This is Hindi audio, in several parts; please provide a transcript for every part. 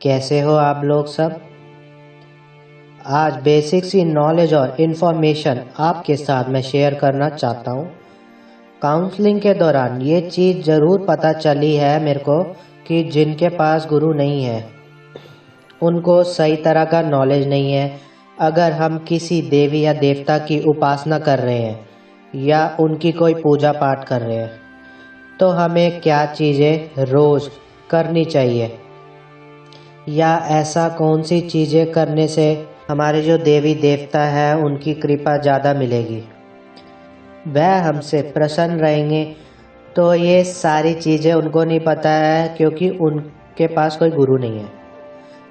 कैसे हो आप लोग सब। आज बेसिक सी नॉलेज और इन्फॉर्मेशन आपके साथ मैं शेयर करना चाहता हूँ। काउंसलिंग के दौरान ये चीज़ ज़रूर पता चली है मेरे को कि जिनके पास गुरु नहीं है उनको सही तरह का नॉलेज नहीं है। अगर हम किसी देवी या देवता की उपासना कर रहे हैं या उनकी कोई पूजा पाठ कर रहे हैं तो हमें क्या चीज़ें रोज़ करनी चाहिए या ऐसा कौन सी चीज़ें करने से हमारे जो देवी देवता है उनकी कृपा ज़्यादा मिलेगी, वह हमसे प्रसन्न रहेंगे। तो ये सारी चीज़ें उनको नहीं पता है क्योंकि उनके पास कोई गुरु नहीं है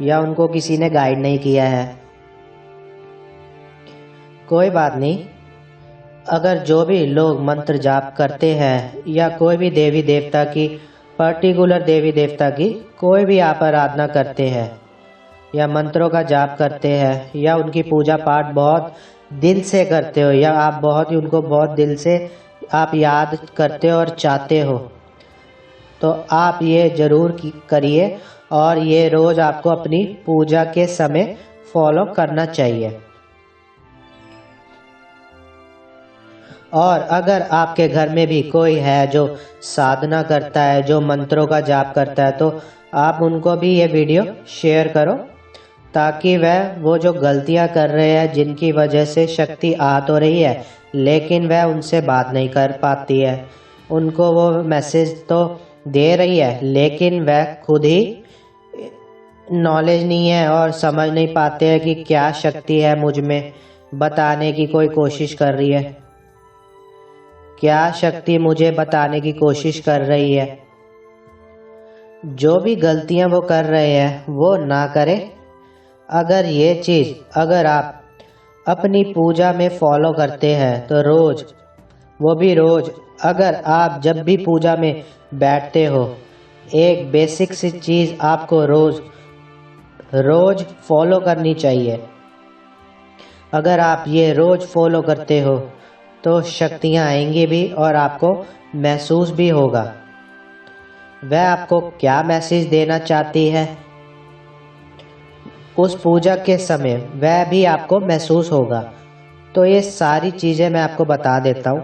या उनको किसी ने गाइड नहीं किया है। कोई बात नहीं, अगर जो भी लोग मंत्र जाप करते हैं या कोई भी देवी देवता की पर्टिकुलर देवी देवता की कोई भी आप आराधना करते हैं या मंत्रों का जाप करते हैं या उनकी पूजा पाठ बहुत दिल से करते हो या आप बहुत ही उनको बहुत दिल से आप याद करते हो और चाहते हो, तो आप ये ज़रूर करिए और ये रोज़ आपको अपनी पूजा के समय फॉलो करना चाहिए। और अगर आपके घर में भी कोई है जो साधना करता है, जो मंत्रों का जाप करता है, तो आप उनको भी ये वीडियो शेयर करो ताकि वो जो गलतियां कर रहे हैं जिनकी वजह से शक्ति आ तो रही है लेकिन वह उनसे बात नहीं कर पाती है, उनको वो मैसेज तो दे रही है लेकिन वह खुद ही नॉलेज नहीं है और समझ नहीं पाते हैं कि क्या शक्ति है मुझ में, बताने की कोई कोशिश कर रही है, क्या शक्ति मुझे बताने की कोशिश कर रही है। जो भी गलतियां वो कर रहे हैं वो ना करें। अगर ये चीज़ अगर आप अपनी पूजा में फॉलो करते हैं तो रोज़, वो भी रोज़, अगर आप जब भी पूजा में बैठते हो एक बेसिक सी चीज़ आपको रोज़ फॉलो करनी चाहिए। अगर आप ये रोज़ फॉलो करते हो तो शक्तियाँ आएंगी भी और आपको महसूस भी होगा। वह आपको क्या मैसेज देना चाहती है उस पूजा के समय वह भी आपको महसूस होगा। तो ये सारी चीज़ें मैं आपको बता देता हूँ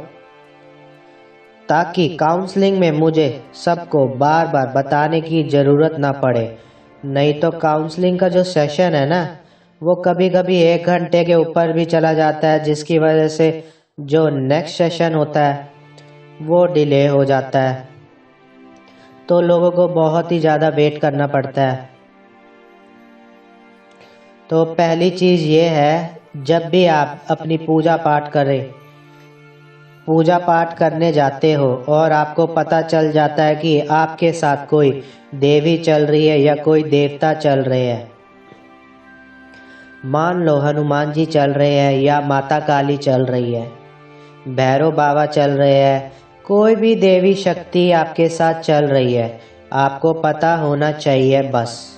ताकि काउंसलिंग में मुझे सबको बार बार बताने की ज़रूरत ना पड़े। नहीं तो काउंसलिंग का जो सेशन है ना वो कभी कभी 1 घंटे के ऊपर भी चला जाता है, जिसकी वजह से जो नेक्स्ट सेशन होता है वो डिले हो जाता है, तो लोगों को बहुत ही ज़्यादा वेट करना पड़ता है। तो पहली चीज़ ये है, जब भी आप अपनी पूजा पाठ करने जाते हो और आपको पता चल जाता है कि आपके साथ कोई देवी चल रही है या कोई देवता चल रहे हैं, मान लो हनुमान जी चल रहे हैं या माता काली चल रही है, भैरव बाबा चल रहे हैं, कोई भी देवी शक्ति आपके साथ चल रही है, आपको पता होना चाहिए। बस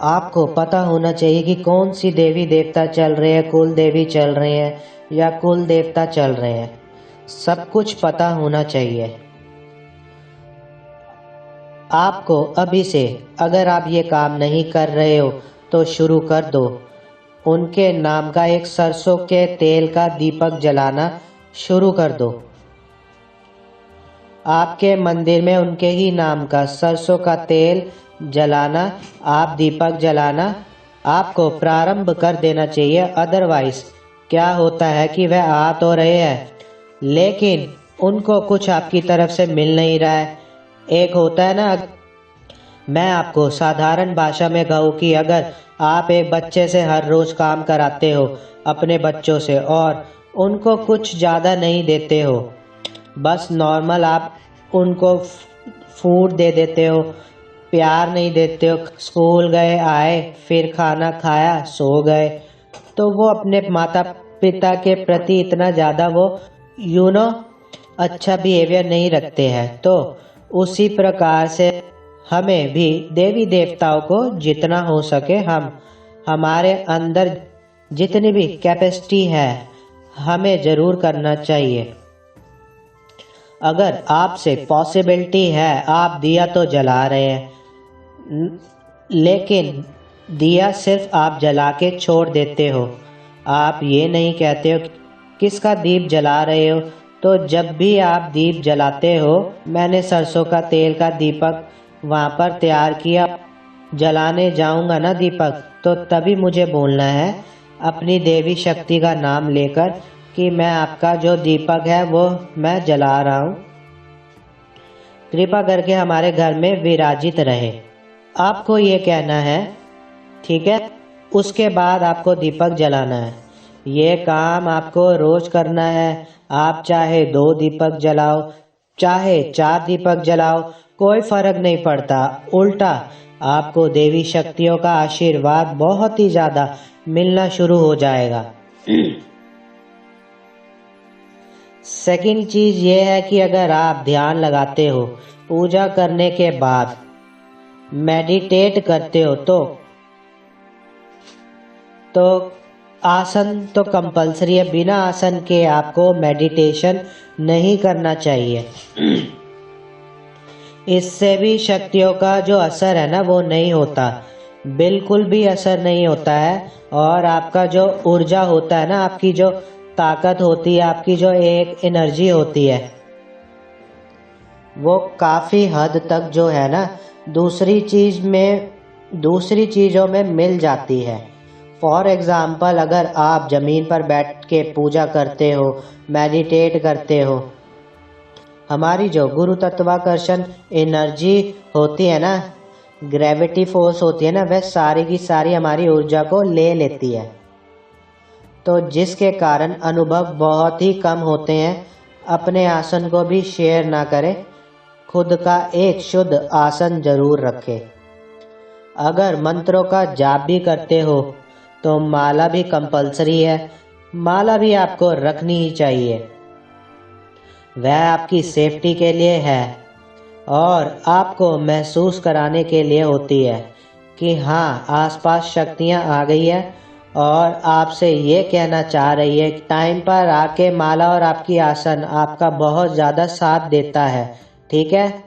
आपको पता होना चाहिए कि कौन सी देवी देवता चल रहे हैं, कुल देवी चल रहे हैं या कुल देवता चल रहे हैं, सब कुछ पता होना चाहिए आपको। अभी से अगर आप ये काम नहीं कर रहे हो तो शुरू कर दो। उनके नाम का एक सरसों के तेल का दीपक जलाना शुरू कर दो। आपके मंदिर में उनके ही नाम का सरसों का तेल जलाना, आप दीपक जलाना आपको प्रारंभ कर देना चाहिए। अदरवाइज क्या होता है कि वह आ तो रहे हैं लेकिन उनको कुछ आपकी तरफ से मिल नहीं रहा है। एक होता है ना, मैं आपको साधारण भाषा में कहूँ कि अगर आप एक बच्चे से हर रोज़ काम कराते हो अपने बच्चों से और उनको कुछ ज़्यादा नहीं देते हो, बस नॉर्मल आप उनको फूड दे देते हो, प्यार नहीं देते हो, स्कूल गए आए फिर खाना खाया सो गए, तो वो अपने माता पिता के प्रति इतना ज़्यादा वो अच्छा बिहेवियर नहीं रखते हैं। तो उसी प्रकार से हमें भी देवी देवताओं को जितना हो सके हमारे अंदर जितनी भी कैपेसिटी है हमें ज़रूर करना चाहिए। अगर आपसे पॉसिबिलिटी है, आप दिया तो जला रहे हैं, लेकिन दिया सिर्फ आप जला के छोड़ देते हो, आप ये नहीं कहते हो किसका दीप जला रहे हो। तो जब भी आप दीप जलाते हो, मैंने सरसों का तेल का दीपक वहाँ पर तैयार किया, जलाने जाऊंगा ना दीपक, तो तभी मुझे बोलना है अपनी देवी शक्ति का नाम लेकर कि मैं आपका जो दीपक है वो मैं जला रहा हूँ, कृपा करके हमारे घर में विराजित रहे। आपको ये कहना है, ठीक है। उसके बाद आपको दीपक जलाना है। ये काम आपको रोज करना है। आप चाहे 2 दीपक जलाओ, चाहे 4 दीपक जलाओ, कोई फर्क नहीं पड़ता। उल्टा आपको देवी शक्तियों का आशीर्वाद बहुत ही ज्यादा मिलना शुरू हो जाएगा। सेकंड चीज ये है कि अगर आप ध्यान लगाते हो, पूजा करने के बाद मेडिटेट करते हो, तो आसन तो कंपलसरी है, बिना आसन के आपको मेडिटेशन नहीं करना चाहिए। इससे भी शक्तियों का जो असर है ना वो नहीं होता, बिल्कुल भी असर नहीं होता है। और आपका जो ऊर्जा होता है ना, आपकी जो ताकत होती है, आपकी जो एक एनर्जी होती है, वो काफ़ी हद तक जो है ना दूसरी चीज़ों में मिल जाती है। फॉर एग्ज़ाम्पल, अगर आप ज़मीन पर बैठ के पूजा करते हो, मेडिटेट करते हो, हमारी जो गुरु तत्वाकर्षण एनर्जी होती है ना, ग्रेविटी फोर्स होती है ना, वह सारी की सारी हमारी ऊर्जा को ले लेती है। तो जिसके कारण अनुभव बहुत ही कम होते हैं। अपने आसन को भी शेयर ना करें, खुद का एक शुद्ध आसन जरूर रखें। अगर मंत्रों का जाप भी करते हो तो माला भी कंपलसरी है, माला भी आपको रखनी ही चाहिए। वह आपकी सेफ्टी के लिए है और आपको महसूस कराने के लिए होती है कि हाँ, आसपास शक्तियाँ आ गई है और आपसे ये कहना चाह रही है टाइम पर आके माला और आपकी आसन आपका बहुत ज़्यादा साथ देता है, ठीक है।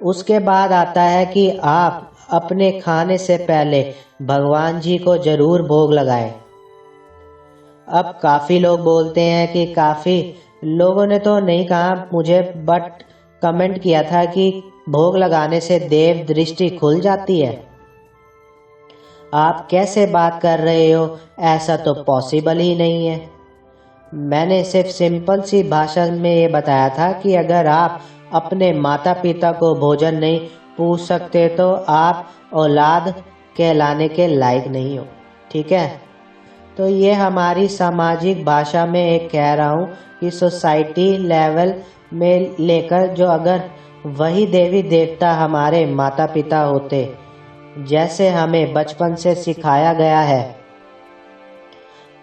उसके बाद आता है कि आप अपने खाने से पहले भगवान जी को जरूर भोग लगाएं। अब काफ़ी लोग बोलते हैं कि काफ़ी लोगों ने तो नहीं कहा मुझे, बट कमेंट किया था कि भोग लगाने से देव दृष्टि खुल जाती है। आप कैसे बात कर रहे हो, ऐसा तो पॉसिबल ही नहीं है। मैंने सिर्फ सिंपल सी भाषा में ये बताया था कि अगर आप अपने माता पिता को भोजन नहीं पूछ सकते तो आप औलाद कहलाने के लायक नहीं हो, ठीक है। तो ये हमारी सामाजिक भाषा में एक कह रहा हूँ कि सोसाइटी लेवल में लेकर जो अगर वही देवी देवता हमारे माता पिता होते, जैसे हमें बचपन से सिखाया गया है,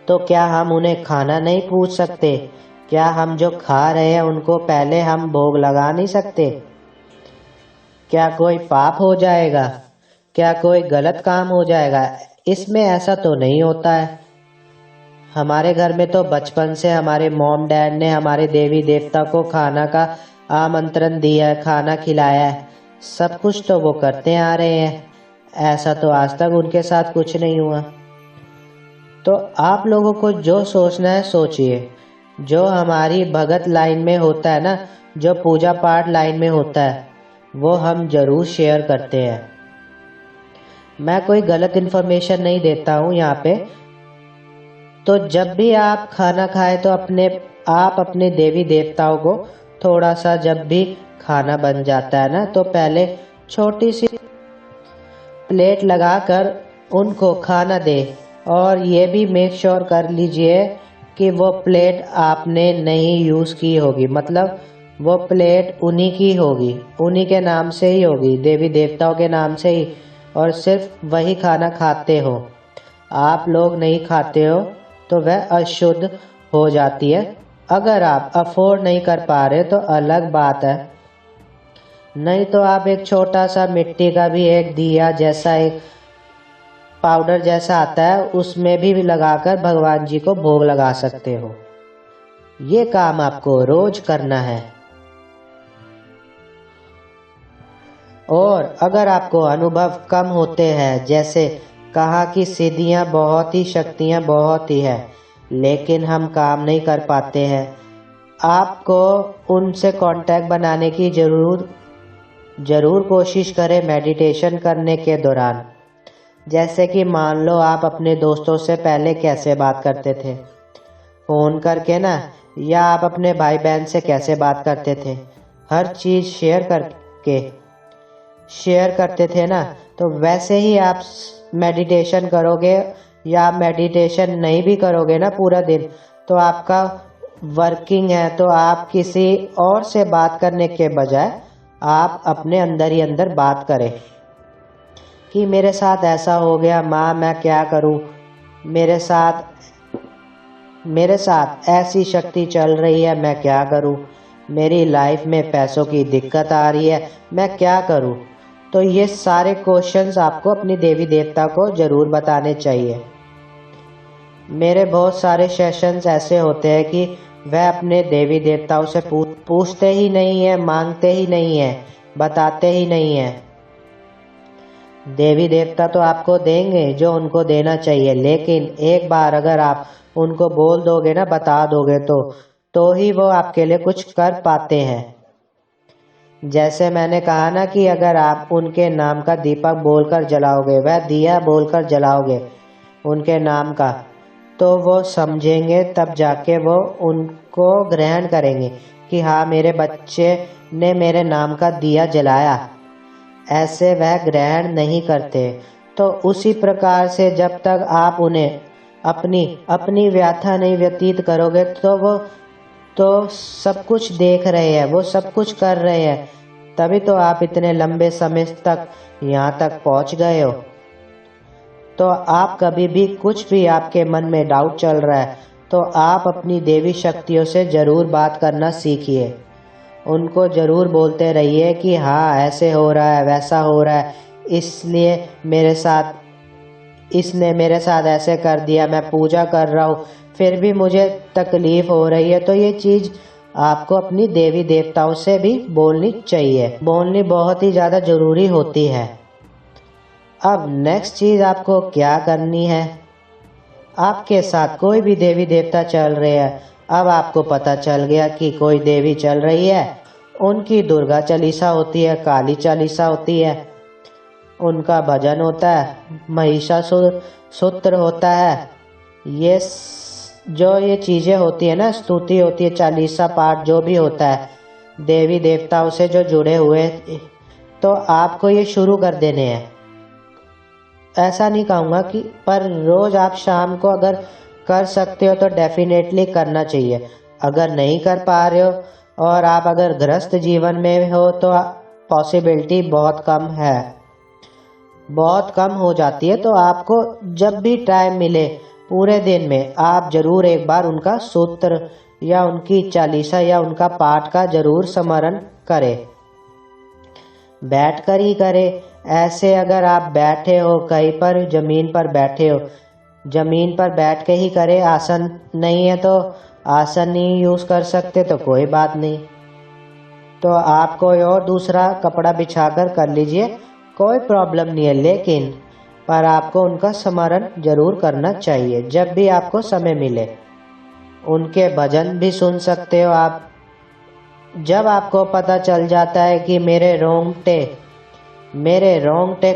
तो क्या हम उन्हें खाना नहीं पूछ सकते? क्या हम जो खा रहे हैं उनको पहले हम भोग लगा नहीं सकते? क्या कोई पाप हो जाएगा? क्या कोई गलत काम हो जाएगा? इसमें ऐसा तो नहीं होता है। हमारे घर में तो बचपन से हमारे मॉम डैड ने हमारे देवी देवता को खाना का आमंत्रण दिया है, खाना खिलाया है, सब कुछ तो वो करते आ रहे हैं। ऐसा तो आज तक उनके साथ कुछ नहीं हुआ। तो आप लोगों को जो सोचना है सोचिए। जो हमारी भगत लाइन में होता है ना, जो पूजा पाठ लाइन में होता है, वो हम जरूर शेयर करते हैं। मैं कोई गलत इन्फॉर्मेशन नहीं देता हूँ यहाँ पे। तो जब भी आप खाना खाएं तो आप अपने देवी देवताओं को थोड़ा सा, जब भी खाना बन जाता है ना, तो पहले छोटी सी प्लेट लगाकर उनको खाना दे। और ये भी मेक श्योर कर लीजिए कि वो प्लेट आपने नहीं यूज़ की होगी, मतलब वो प्लेट उन्हीं की होगी, उन्हीं के नाम से ही होगी, देवी देवताओं के नाम से ही, और सिर्फ वही खाना खाते हो। आप लोग नहीं खाते हो तो वह अशुद्ध हो जाती है। अगर आप अफोर्ड नहीं कर पा रहे तो अलग बात है, नहीं तो आप एक छोटा सा मिट्टी का भी एक दिया जैसा, एक पाउडर जैसा आता है, उसमें भी लगाकर भगवान जी को भोग लगा सकते हो। ये काम आपको रोज करना है। और अगर आपको अनुभव कम होते हैं, जैसे कहा कि सिद्धियां बहुत ही, शक्तियां बहुत ही है, लेकिन हम काम नहीं कर पाते हैं, आपको उनसे कांटेक्ट बनाने की जरूर कोशिश करें मेडिटेशन करने के दौरान। जैसे कि मान लो आप अपने दोस्तों से पहले कैसे बात करते थे, फोन करके ना, या आप अपने भाई बहन से कैसे बात करते थे, हर चीज शेयर करते थे ना। तो वैसे ही आप मेडिटेशन करोगे, या मेडिटेशन नहीं भी करोगे ना पूरा दिन, तो आपका वर्किंग है, तो आप किसी और से बात करने के बजाय आप अपने अंदर ही अंदर बात करें कि मेरे साथ ऐसा हो गया, माँ मैं क्या करूँ, मेरे साथ ऐसी शक्ति चल रही है, मैं क्या करूँ, मेरी लाइफ में पैसों की दिक्कत आ रही है, मैं क्या करूँ। तो ये सारे क्वेश्चंस आपको अपनी देवी देवता को जरूर बताने चाहिए। मेरे बहुत सारे सेशंस ऐसे होते हैं कि वह अपने देवी देवताओं से पूछते ही नहीं है, मांगते ही नहीं है, बताते ही नहीं है। देवी देवता तो आपको देंगे जो उनको देना चाहिए, लेकिन एक बार अगर आप उनको बोल दोगे ना, बता दोगे, तो ही वो आपके लिए कुछ कर पाते हैं। जैसे मैंने कहा ना कि अगर आप उनके नाम का दीपक बोलकर जलाओगे, वह दिया बोलकर जलाओगे उनके नाम का, तो वो समझेंगे, तब जाके वो उनको ग्रहण करेंगे कि हाँ मेरे बच्चे ने मेरे नाम का दिया जलाया। ऐसे वह ग्रहण नहीं करते। तो उसी प्रकार से जब तक आप उन्हें अपनी व्याथा नहीं व्यतीत करोगे, तो वो तो सब कुछ देख रहे हैं, वो सब कुछ कर रहे हैं, तभी तो आप इतने लंबे समय तक यहाँ तक पहुँच गए हो। तो आप कभी भी कुछ भी आपके मन में डाउट चल रहा है, तो आप अपनी देवी शक्तियों से जरूर बात करना सीखिए। उनको जरूर बोलते रहिए कि हाँ ऐसे हो रहा है, वैसा हो रहा है, इसलिए इसने मेरे साथ ऐसे कर दिया, मैं पूजा कर रहा हूँ फिर भी मुझे तकलीफ हो रही है। तो ये चीज आपको अपनी देवी देवताओं से भी बोलनी चाहिए, बोलनी बहुत ही ज़्यादा ज़रूरी होती है। अब नेक्स्ट चीज़ आपको क्या करनी है, आपके साथ कोई भी देवी देवता चल रहे हैं, अब आपको पता चल गया कि कोई देवी चल रही है, उनकी दुर्गा चालीसा होती है, काली चालीसा होती है, उनका भजन होता है, महिषासुर सूत्र होता है, ये चीज़ें होती है ना, स्तुति होती है, चालीसा पाठ जो भी होता है देवी देवताओं से जो जुड़े हुए, तो आपको ये शुरू कर देने हैं। ऐसा नहीं कहूँगा कि, पर रोज़ आप शाम को अगर कर सकते हो तो डेफिनेटली करना चाहिए। अगर नहीं कर पा रहे हो और आप अगर गृहस्थ जीवन में हो तो पॉसिबिलिटी बहुत कम है, बहुत कम हो जाती है। तो आपको जब भी टाइम मिले पूरे दिन में, आप जरूर एक बार उनका सूत्र या उनकी चालीसा या उनका पाठ का जरूर स्मरण करें, बैठ कर ही करें। ऐसे अगर आप बैठे हो कहीं पर, जमीन पर बैठे हो, जमीन पर बैठ के ही करें। आसन नहीं है तो आसन नहीं यूज कर सकते तो कोई बात नहीं, तो आप कोई और दूसरा कपड़ा बिछाकर कर लीजिए, कोई प्रॉब्लम नहीं है। लेकिन पर आपको उनका स्मरण जरूर करना चाहिए जब भी आपको समय मिले। उनके भजन भी सुन सकते हो आप। जब आपको पता चल जाता है कि मेरे रोंगटे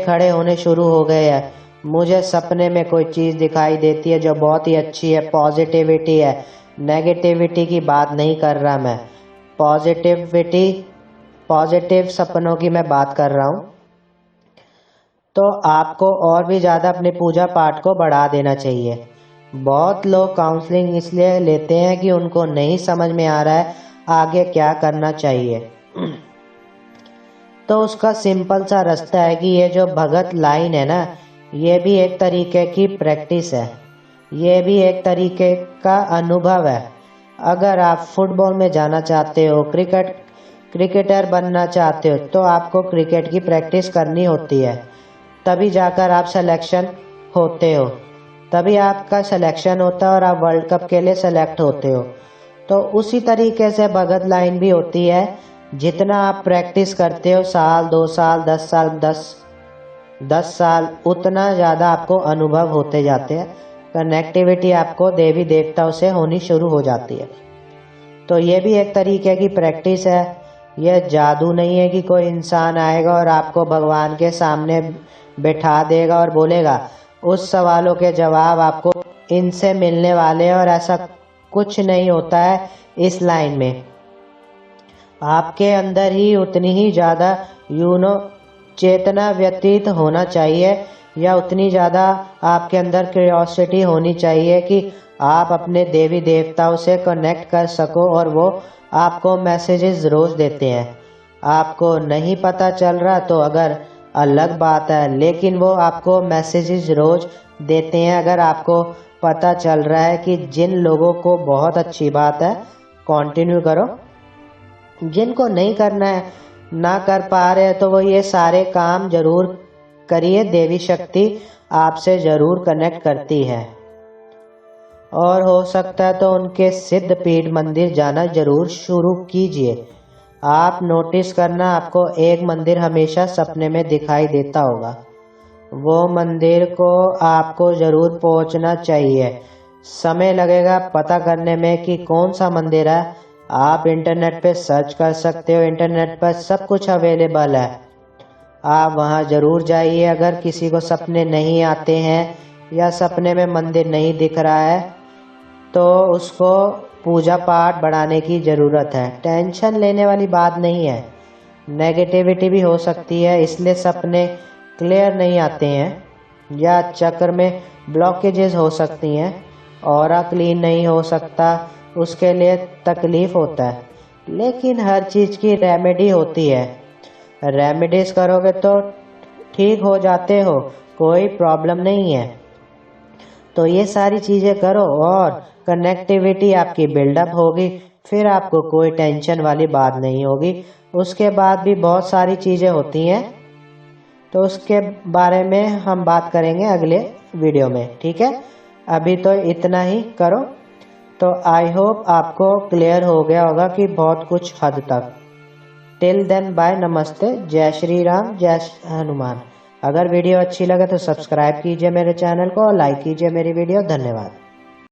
खड़े होने शुरू हो गए हैं, मुझे सपने में कोई चीज़ दिखाई देती है जो बहुत ही अच्छी है, पॉजिटिविटी है, नेगेटिविटी की बात नहीं कर रहा मैं, पॉजिटिव सपनों की मैं बात कर रहा हूँ, तो आपको और भी ज़्यादा अपने पूजा पाठ को बढ़ा देना चाहिए। बहुत लोग काउंसलिंग इसलिए लेते हैं कि उनको नहीं समझ में आ रहा है आगे क्या करना चाहिए। तो उसका सिंपल सा रास्ता है कि ये जो भगत लाइन है ना, ये भी एक तरीके की प्रैक्टिस है, ये भी एक तरीके का अनुभव है। अगर आप फुटबॉल में जाना चाहते हो, क्रिकेटर बनना चाहते हो, तो आपको क्रिकेट की प्रैक्टिस करनी होती है, तभी जाकर आप सिलेक्शन होते हो, तभी आपका सिलेक्शन होता है और आप वर्ल्ड कप के लिए सेलेक्ट होते हो। तो उसी तरीके से भगत लाइन भी होती है। जितना आप प्रैक्टिस करते हो, साल 2 साल 10 साल 10 साल, उतना ज़्यादा आपको अनुभव होते जाते हैं। कनेक्टिविटी आपको देवी देवताओं से होनी शुरू हो जाती है। तो ये भी एक तरीके की प्रैक्टिस है। यह जादू नहीं है कि कोई इंसान आएगा और आपको भगवान के सामने बैठा देगा और बोलेगा उस सवालों के जवाब आपको इनसे मिलने वाले हैं, और ऐसा कुछ नहीं होता है इस लाइन में। आपके अंदर ही उतनी ही ज़्यादा चेतना व्यतीत होना चाहिए, या उतनी ज़्यादा आपके अंदर क्यूरियोसिटी होनी चाहिए कि आप अपने देवी देवताओं से कनेक्ट कर सको, और वो आपको मैसेजेस रोज़ देते हैं। आपको नहीं पता चल रहा तो अगर अलग बात है, लेकिन वो आपको मैसेजेस रोज़ देते हैं। अगर आपको पता चल रहा है कि जिन लोगों को, बहुत अच्छी बात है, कंटिन्यू करो। जिनको नहीं करना है, ना कर पा रहे तो वो ये सारे काम जरूर करिए। देवी शक्ति आपसे जरूर कनेक्ट करती है, और हो सकता है तो उनके सिद्ध पीठ मंदिर जाना जरूर शुरू कीजिए। आप नोटिस करना, आपको एक मंदिर हमेशा सपने में दिखाई देता होगा। वो मंदिर को आपको जरूर पहुंचना चाहिए। समय लगेगा पता करने में कि कौन सा मंदिर है। आप इंटरनेट पे सर्च कर सकते हो, इंटरनेट पर सब कुछ अवेलेबल है। आप वहां जरूर जाइए। अगर किसी को सपने नहीं आते हैं या सपने में मंदिर नहीं दिख रहा है तो उसको पूजा पाठ बढ़ाने की ज़रूरत है। टेंशन लेने वाली बात नहीं है। नेगेटिविटी भी हो सकती है, इसलिए सपने क्लियर नहीं आते हैं, या चक्र में ब्लॉकेजेस हो सकती हैं, ऑरा क्लीन नहीं हो सकता, उसके लिए तकलीफ होता है। लेकिन हर चीज़ की रेमेडी होती है। रेमेडीज करोगे तो ठीक हो जाते हो, कोई प्रॉब्लम नहीं है। तो ये सारी चीज़ें करो और कनेक्टिविटी आपकी बिल्डअप होगी, फिर आपको कोई टेंशन वाली बात नहीं होगी। उसके बाद भी बहुत सारी चीज़ें होती हैं, तो उसके बारे में हम बात करेंगे अगले वीडियो में, ठीक है। अभी तो इतना ही करो। तो आई होप आपको क्लियर हो गया होगा कि बहुत कुछ हद तक। टिल देन बाय, नमस्ते, जय श्री राम, जय हनुमान। अगर वीडियो अच्छी लगे तो सब्सक्राइब कीजिए मेरे चैनल को और लाइक कीजिए मेरी वीडियो। धन्यवाद।